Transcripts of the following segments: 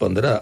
15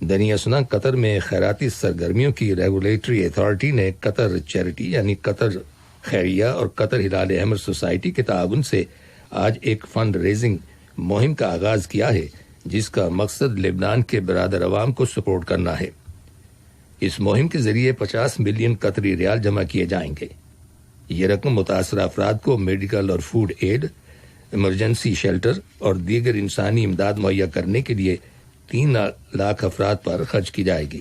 دنیا سنا قطر میں خیراتی سرگرمیوں کی ریگولیٹری اتھارٹی نے قطر چیریٹی یعنی قطر خیریہ اور قطر ہلال احمر سوسائٹی کے تعاون سے آج ایک فنڈ ریزنگ مہم کا آغاز کیا ہے جس کا مقصد لبنان کے برادر عوام کو سپورٹ کرنا ہے۔ اس مہم کے ذریعے 50 ملین قطری ریال جمع کیے جائیں گے۔ یہ رقم متاثرہ افراد کو میڈیکل اور فوڈ ایڈ، ایمرجنسی شیلٹر اور دیگر انسانی امداد مہیا کرنے کے لیے 3 لاکھ افراد پر خرچ کی جائے گی۔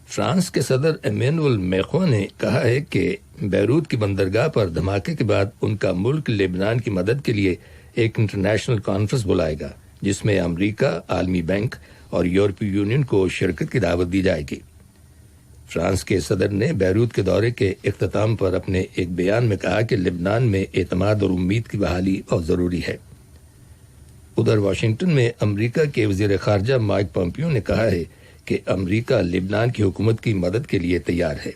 فرانس کے صدر ایمینوئل میخواں نے کہا ہے کہ بیروت کی بندرگاہ پر دھماکے کے بعد ان کا ملک لبنان کی مدد کے لیے ایک انٹرنیشنل کانفرنس بلائے گا جس میں امریکہ، عالمی بینک اور یورپی یونین کو شرکت کی دعوت دی جائے گی۔ فرانس کے صدر نے بیروت کے دورے کے اختتام پر اپنے ایک بیان میں کہا کہ لبنان میں اعتماد اور امید کی بحالی بہت ضروری ہے۔ ادھر واشنگٹن میں امریکہ کے وزیر خارجہ مائک پومپیو نے کہا ہے کہ امریکہ لبنان کی حکومت کی مدد کے لیے تیار ہے۔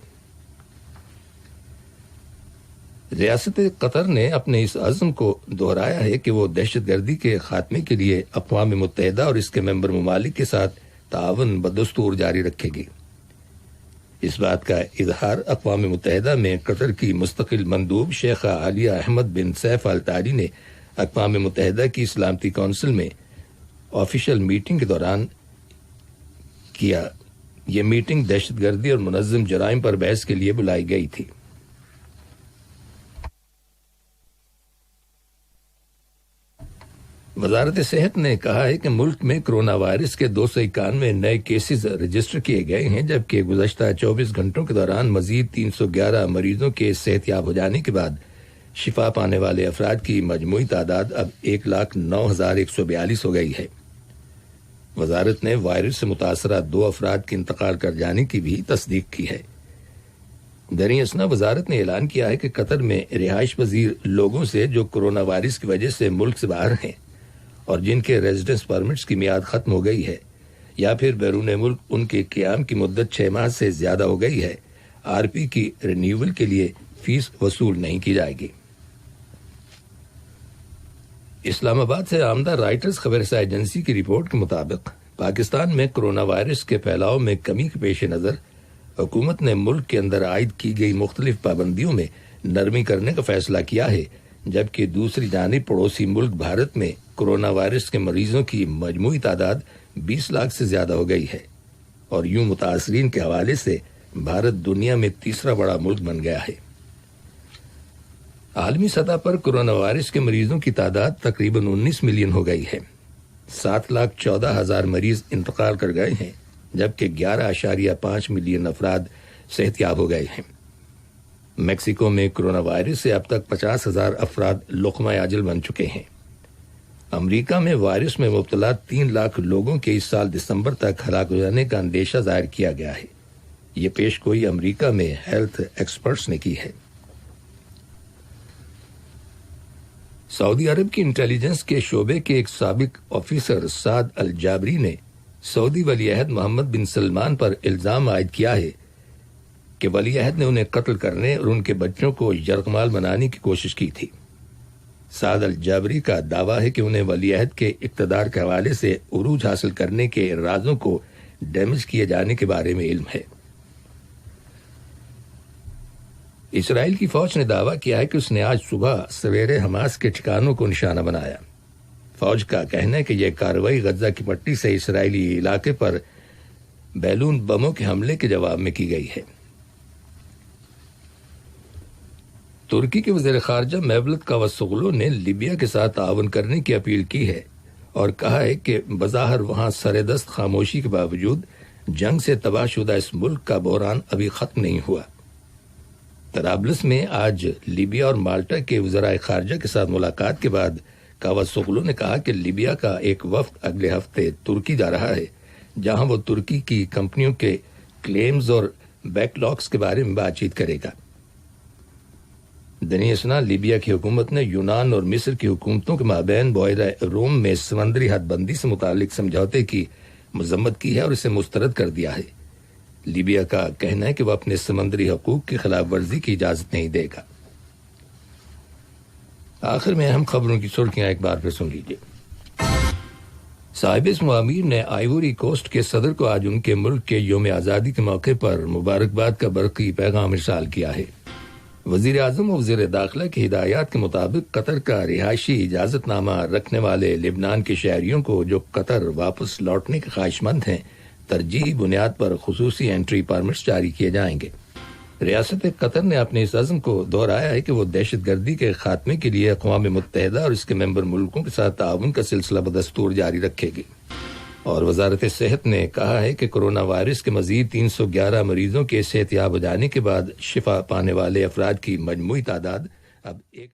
ریاست قطر نے اپنے اس عزم کو دہرایا ہے کہ وہ دہشت گردی کے خاتمے کے لیے اقوام متحدہ اور اس کے ممبر ممالک کے ساتھ تعاون بدستور جاری رکھے گی۔ اس بات کا اظہار اقوام متحدہ میں قطر کی مستقل مندوب شیخہ عالیہ احمد بن سیف آل تاری نے اقوام متحدہ کی سلامتی کونسل میں آفیشل میٹنگ کے دوران کیا۔ یہ میٹنگ دہشت گردی اور منظم جرائم پر بحث کے لیے بلائی گئی تھی۔ وزارت صحت نے کہا ہے کہ ملک میں کرونا وائرس کے 291 نئے کیسز رجسٹر کیے گئے ہیں، جبکہ گزشتہ 24 گھنٹوں کے دوران مزید 311 مریضوں کے صحت یاب ہو جانے کے بعد شفا پانے والے افراد کی مجموعی تعداد اب 1,09,142 ہو گئی ہے۔ وزارت نے وائرس سے متاثرہ 2 افراد کے انتقال کر جانے کی بھی تصدیق کی ہے۔ دریں اثنا وزارت نے اعلان کیا ہے کہ قطر میں رہائش پذیر لوگوں سے جو کرونا وائرس کی وجہ سے ملک سے باہر ہیں اور جن کے ریزیڈنس پرمٹس کی میعاد ختم ہو گئی ہے یا پھر بیرون ملک ان کے قیام کی مدت 6 ماہ سے زیادہ ہو گئی ہے، RP کی رینیول کے لیے فیس وصول نہیں کی جائے گی۔ اسلام آباد سے آمدہ رائٹرز خبر رساں ایجنسی کی رپورٹ کے مطابق پاکستان میں کرونا وائرس کے پھیلاؤ میں کمی کے پیش نظر حکومت نے ملک کے اندر عائد کی گئی مختلف پابندیوں میں نرمی کرنے کا فیصلہ کیا ہے، جبکہ دوسری جانب پڑوسی ملک بھارت میں کرونا وائرس کے مریضوں کی مجموعی تعداد 20 لاکھ سے زیادہ ہو گئی ہے اور یوں متاثرین کے حوالے سے بھارت دنیا میں تیسرا بڑا ملک بن گیا ہے۔ عالمی سطح پر کرونا وائرس کے مریضوں کی تعداد تقریباً 19 ملین ہو گئی ہے۔ 7,14,000 مریض انتقال کر گئے ہیں، جبکہ 11.5 ملین افراد صحت یاب ہو گئے ہیں۔ میکسیکو میں کرونا وائرس سے اب تک 50,000 افراد لقمہ اجل بن چکے ہیں۔ امریکہ میں وائرس میں مبتلا 3 لاکھ لوگوں کے اس سال دسمبر تک ہلاک ہو جانے کا اندیشہ ظاہر کیا گیا ہے۔ یہ پیش گوئی امریکہ میں ہیلتھ ایکسپرٹس نے کی ہے۔ سعودی عرب کی انٹیلیجنس کے شعبے کے ایک سابق آفیسر سعد الجابری نے سعودی ولی عہد محمد بن سلمان پر الزام عائد کیا ہے کہ ولی عہد نے انہیں قتل کرنے اور ان کے بچوں کو یرغمال بنانے کی کوشش کی تھی۔ سعد الجابری کا دعویٰ ہے کہ انہیں ولی عہد کے اقتدار کے حوالے سے عروج حاصل کرنے کے رازوں کو ڈیمیج کیے جانے کے بارے میں علم ہے۔ اسرائیل کی فوج نے دعویٰ کیا ہے کہ اس نے آج صبح سویرے حماس کے ٹھکانوں کو نشانہ بنایا۔ فوج کا کہنا ہے کہ یہ کارروائی غزہ کی پٹی سے اسرائیلی علاقے پر بیلون بموں کے حملے کے جواب میں کی گئی ہے۔ ترکی کے وزیر خارجہ میولت کاوسوغلو نے لیبیا کے ساتھ تعاون کرنے کی اپیل کی ہے اور کہا ہے کہ بظاہر وہاں سردست خاموشی کے باوجود جنگ سے تباہ شدہ اس ملک کا بحران ابھی ختم نہیں ہوا۔ طرابلس میں آج لیبیا اور مالٹا کے وزرائے خارجہ کے ساتھ ملاقات کے بعد کاوسوغلو نے کہا کہ لیبیا کا ایک وفد اگلے ہفتے ترکی جا رہا ہے، جہاں وہ ترکی کی کمپنیوں کے کلیمز اور بیک لاگز کے بارے میں بات چیت کرے گا۔ دنیا اسنا لیبیا کی حکومت نے یونان اور مصر کی حکومتوں کے مابین بحیرہ روم میں سمندری حد بندی سے متعلق سمجھوتے کی مذمت کی ہے اور اسے مسترد کر دیا ہے۔ لیبیا کا کہنا ہے کہ وہ اپنے سمندری حقوق کی خلاف ورزی کی اجازت نہیں دے گا۔ آخر میں اہم خبروں کی سرخیاں ایک بار پھر سن لیجیے۔ صاحب اسم امیر نے آئیوری کوسٹ کے صدر کو آج ان کے ملک کے یوم آزادی کے موقع پر مبارکباد کا برقی پیغام ارسال کیا ہے۔ وزیر اعظم و وزیر داخلہ کی ہدایات کے مطابق قطر کا رہائشی اجازت نامہ رکھنے والے لبنان کے شہریوں کو جو قطر واپس لوٹنے کے خواہش مند ہیں، ترجیحی بنیاد پر خصوصی انٹری پرمٹس جاری کیے جائیں گے۔ ریاست قطر نے اپنے اس عزم کو دہرایا ہے کہ وہ دہشت گردی کے خاتمے کے لیے اقوام متحدہ اور اس کے ممبر ملکوں کے ساتھ تعاون کا سلسلہ بدستور جاری رکھے گی۔ اور وزارت صحت نے کہا ہے کہ کرونا وائرس کے مزید 311 مریضوں کے صحت یاب ہو جانے کے بعد شفا پانے والے افراد کی مجموعی تعداد اب